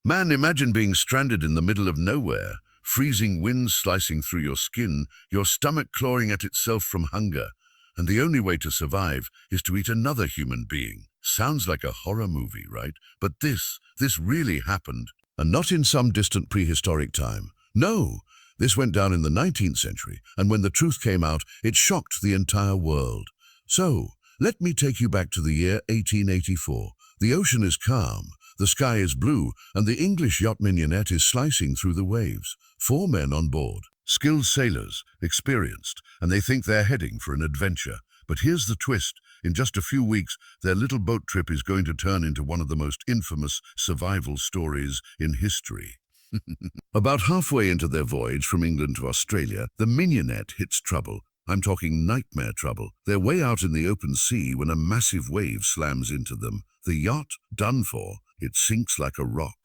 Man, imagine being stranded in the middle of nowhere, freezing winds slicing through your skin, your stomach clawing at itself from hunger, and the only way to survive is to eat another human being. Sounds like a horror movie, right? But this really happened, and not in some distant prehistoric time. No, this went down in the 19th century, and when the truth came out, it shocked the entire world. So, let me take you back to the year 1884. The ocean is calm, the sky is blue, and the English yacht Mignonette is slicing through the waves. 4 men on board, skilled sailors, experienced, and they think they're heading for an adventure. But here's the twist. In just a few weeks, their little boat trip is going to turn into one of the most infamous survival stories in history. About halfway into their voyage from England to Australia, the Mignonette hits trouble. I'm talking nightmare trouble. They're way out in the open sea when a massive wave slams into them. The yacht, done for, it sinks like a rock.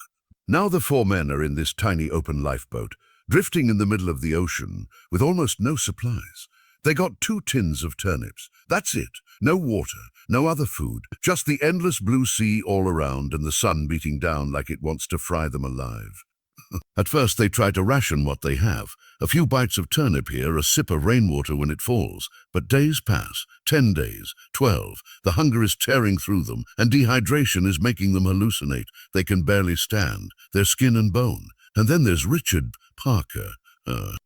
Now the 4 men are in this tiny open lifeboat, drifting in the middle of the ocean with almost no supplies. They got 2 tins of turnips. That's it. No water, no other food, just the endless blue sea all around and the sun beating down like it wants to fry them alive. At first they try to ration what they have. A few bites of turnip here, a sip of rainwater when it falls. But days pass, 10 days, 12. The hunger is tearing through them, and dehydration is making them hallucinate. They can barely stand. They're skin and bone. And then there's Richard Parker.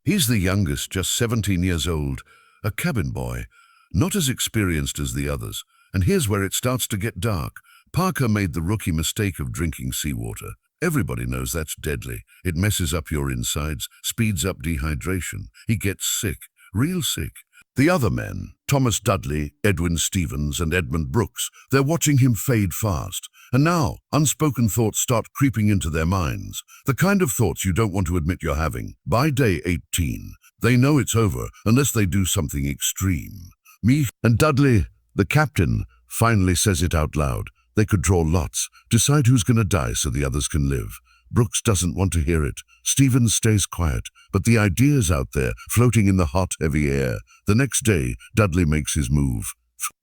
He's the youngest, just 17 years old, a cabin boy, not as experienced as the others. And here's where it starts to get dark. Parker made the rookie mistake of drinking seawater. Everybody knows that's deadly. It messes up your insides, speeds up dehydration. He gets sick, real sick. The other men, Thomas Dudley, Edwin Stevens, and Edmund Brooks, they're watching him fade fast. And now, unspoken thoughts start creeping into their minds. The kind of thoughts you don't want to admit you're having. By day 18, they know it's over unless they do something extreme. Me and Dudley, the captain, finally says it out loud. They could draw lots, decide who's going to die so the others can live. Brooks doesn't want to hear it. Stevens stays quiet, but the idea's out there, floating in the hot, heavy air. The next day, Dudley makes his move.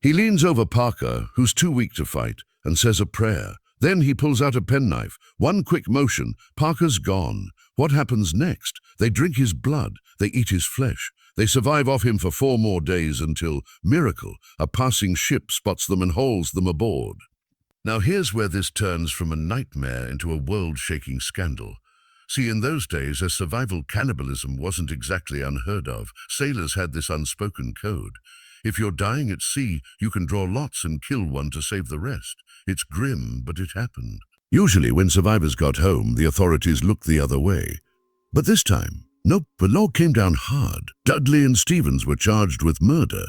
He leans over Parker, who's too weak to fight, and says a prayer. Then he pulls out a penknife. One quick motion, Parker's gone. What happens next? They drink his blood. They eat his flesh. They survive off him for 4 more days until, miracle, a passing ship spots them and hauls them aboard. Now here's where this turns from a nightmare into a world-shaking scandal. See, in those days, as survival cannibalism wasn't exactly unheard of, sailors had this unspoken code. If you're dying at sea, you can draw lots and kill one to save the rest. It's grim, but it happened. Usually, when survivors got home, the authorities looked the other way. But this time, nope, the law came down hard. Dudley and Stevens were charged with murder.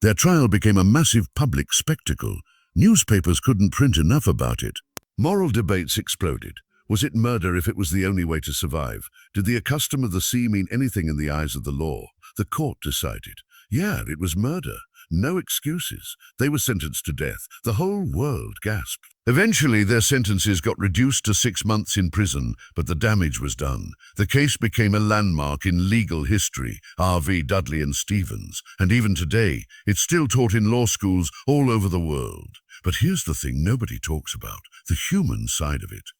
Their trial became a massive public spectacle. Newspapers couldn't print enough about it. Moral debates exploded. Was it murder if it was the only way to survive? Did the custom of the sea mean anything in the eyes of the law? The court decided. Yeah, it was murder. No excuses. They were sentenced to death. The whole world gasped. Eventually, their sentences got reduced to 6 months in prison, but the damage was done. The case became a landmark in legal history, R.V. Dudley and Stevens, and even today, it's still taught in law schools all over the world. But here's the thing nobody talks about, the human side of it.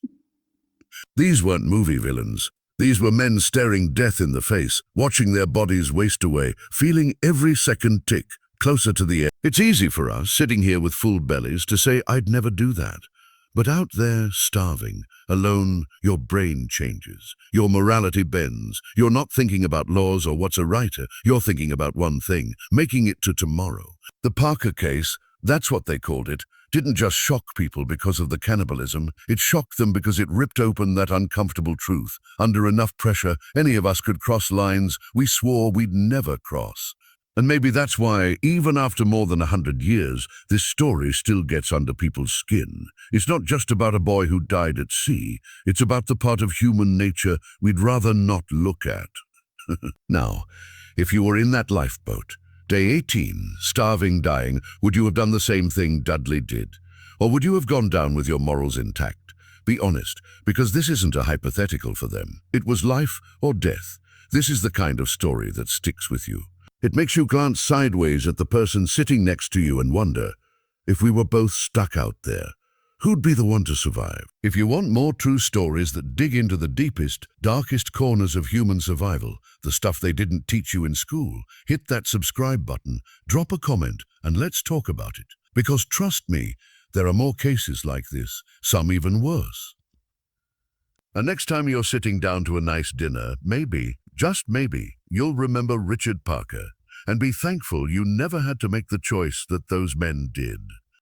These weren't movie villains. These were men staring death in the face, watching their bodies waste away, feeling every second tick closer to the end. It's easy for us, sitting here with full bellies, to say, I'd never do that. But out there, starving, alone, your brain changes. Your morality bends. You're not thinking about laws or what's a writer. You're thinking about one thing, making it to tomorrow. The Parker case, that's what they called it, didn't just shock people because of the cannibalism. It shocked them because it ripped open that uncomfortable truth. Under enough pressure, any of us could cross lines we swore we'd never cross. And maybe that's why, even after more than 100 years, this story still gets under people's skin. It's not just about a boy who died at sea. It's about the part of human nature we'd rather not look at. Now, if you were in that lifeboat, day 18, starving, dying, would you have done the same thing Dudley did? Or would you have gone down with your morals intact? Be honest, because this isn't a hypothetical for them. It was life or death. This is the kind of story that sticks with you. It makes you glance sideways at the person sitting next to you and wonder, if we were both stuck out there, who'd be the one to survive? If you want more true stories that dig into the deepest, darkest corners of human survival, the stuff they didn't teach you in school, hit that subscribe button, drop a comment, and let's talk about it. Because trust me, there are more cases like this, some even worse. And next time you're sitting down to a nice dinner, maybe, just maybe, you'll remember Richard Parker and be thankful you never had to make the choice that those men did.